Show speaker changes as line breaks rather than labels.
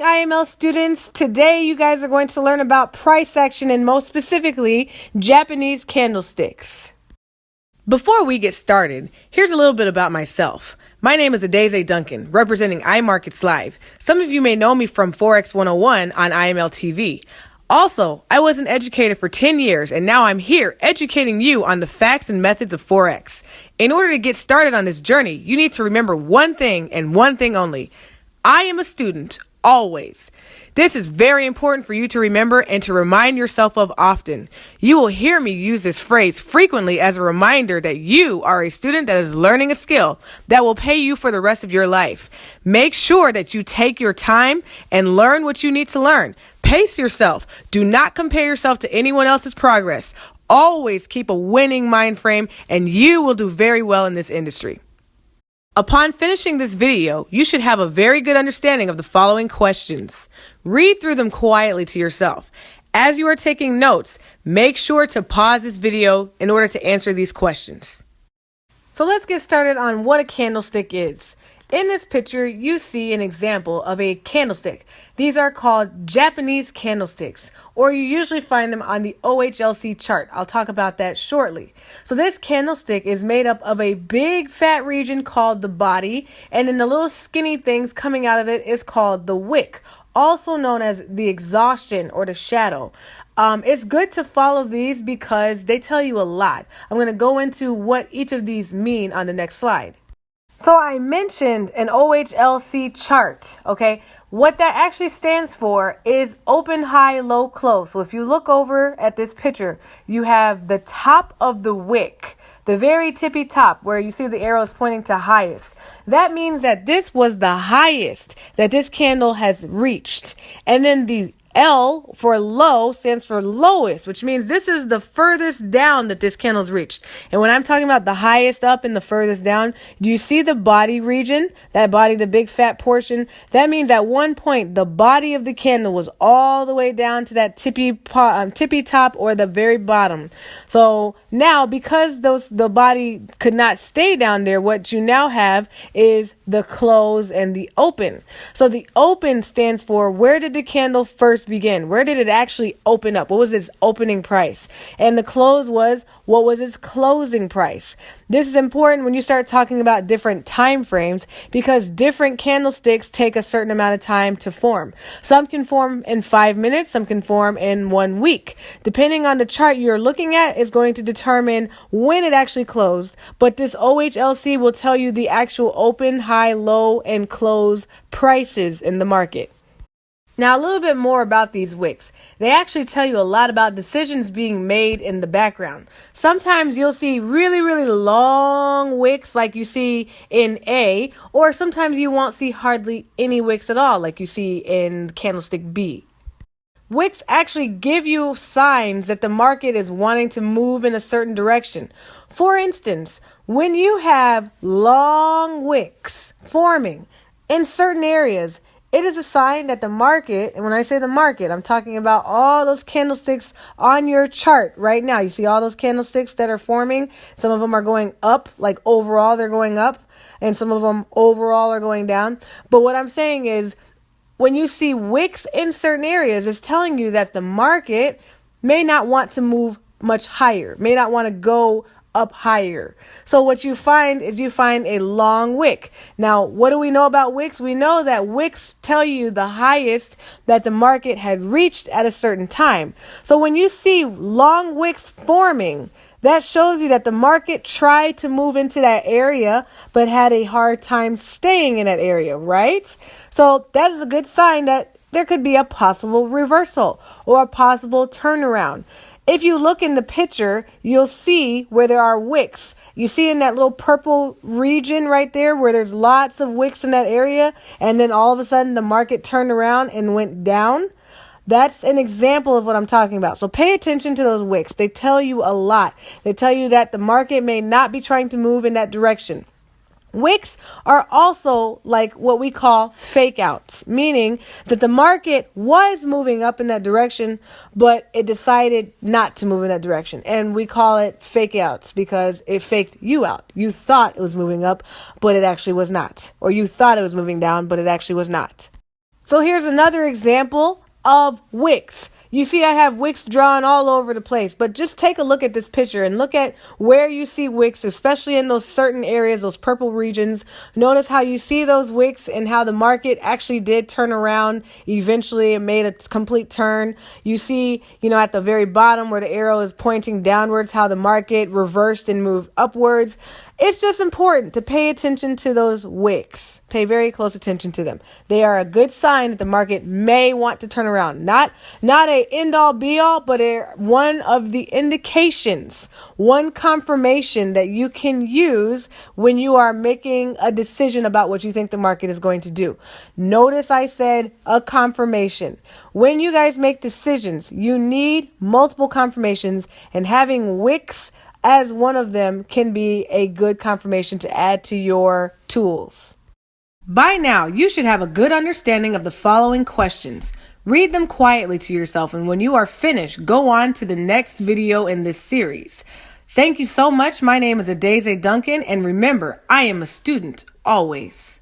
morning, IML students. Today, you guys are going to learn about price action and most specifically, Japanese candlesticks. Before we get started, here's a little bit about myself. My name is Adeze Duncan, representing iMarkets Live. Some of you may know me from Forex 101 on IML TV. Also, I was an educator for 10 years, and now I'm here educating you on the facts and methods of Forex. In order to get started on this journey, you need to remember one thing and one thing only. I am a student, always. This is very important for you to remember and to remind yourself of often. You will hear me use this phrase frequently as a reminder that you are a student that is learning a skill that will pay you for the rest of your life. Make sure that you take your time and learn what you need to learn. Pace yourself. Do not compare yourself to anyone else's progress. Always keep a winning mind frame and you will do very well in this industry. Upon finishing this video, you should have a very good understanding of the following questions. Read through them quietly to yourself. As you are taking notes, make sure to pause this video in order to answer these questions. So let's get started on what a candlestick is. In this picture, you see an example of a candlestick. These are called Japanese candlesticks, or you usually find them on the OHLC chart. I'll talk about that shortly. So this candlestick is made up of a big fat region called the body, and then the little skinny things coming out of it is called the wick, also known as the exhaustion or the shadow. It's good to follow these because they tell you a lot. I'm going to go into what each of these mean on the next slide. So I mentioned an OHLC chart, okay? What that actually stands for is open, high, low, close. So if you look over at this picture, you have the top of the wick, the very tippy top where you see the arrows pointing to highest. That means that this was the highest that this candle has reached. And then the L for low stands for lowest, which means this is the furthest down that this candle's reached. And when I'm talking about the highest up and the furthest down, do you see the body region? That body, the big fat portion? That means at one point, the body of the candle was all the way down to that tippy top or the very bottom. So now, because the body could not stay down there, what you now have is the close and the open. So the open stands for where did the candle first begin? Where did it actually open up? What was its opening price? And the close was what was its closing price? This is important when you start talking about different time frames because different candlesticks take a certain amount of time to form. Some can form in 5 minutes, some can form in 1 week. Depending on the chart you're looking at is going to determine when it actually closed, but this OHLC will tell you the actual open, high, low, and close prices in the market. Now, a little bit more about these wicks. They actually tell you a lot about decisions being made in the background. Sometimes you'll see really, really long wicks like you see in A, or sometimes you won't see hardly any wicks at all like you see in candlestick B. Wicks actually give you signs that the market is wanting to move in a certain direction. For instance, when you have long wicks forming in certain areas, it is a sign that the market, and when I say the market, I'm talking about all those candlesticks on your chart right now. You see all those candlesticks that are forming. Some of them are going up, like overall they're going up, and some of them overall are going down. But what I'm saying is when you see wicks in certain areas, it's telling you that the market may not want to move much higher, may not want to go up higher. So what you find is you find a long wick. Now, what do we know about wicks? We know that wicks tell you the highest that the market had reached at a certain time. So when you see long wicks forming, that shows you that the market tried to move into that area, but had a hard time staying in that area, right? So that is a good sign that there could be a possible reversal or a possible turnaround. If you look in the picture, you'll see where there are wicks. You see in that little purple region right there where there's lots of wicks in that area, and then all of a sudden the market turned around and went down. That's an example of what I'm talking about. So pay attention to those wicks. They tell you a lot. They tell you that the market may not be trying to move in that direction. Wicks are also like what we call fake outs, meaning that the market was moving up in that direction, but it decided not to move in that direction. And we call it fake outs because it faked you out. You thought it was moving up, but it actually was not. Or you thought it was moving down, but it actually was not. So here's another example of wicks. You see I have wicks drawn all over the place, but just take a look at this picture and look at where you see wicks, especially in those certain areas, those purple regions. Notice how you see those wicks and how the market actually did turn around. Eventually it made a complete turn. You see, at the very bottom where the arrow is pointing downwards, how the market reversed and moved upwards. It's just important to pay attention to those wicks. Pay very close attention to them. They are a good sign that the market may want to turn around. Not a end all be all, but one of the indications, one confirmation that you can use when you are making a decision about what you think the market is going to do. Notice I said a confirmation. When you guys make decisions, you need multiple confirmations, and having wicks as one of them can be a good confirmation to add to your tools. By now, you should have a good understanding of the following questions. Read them quietly to yourself, and when you are finished, go on to the next video in this series. Thank you so much. My name is Adeze Duncan, and remember, I am a student always.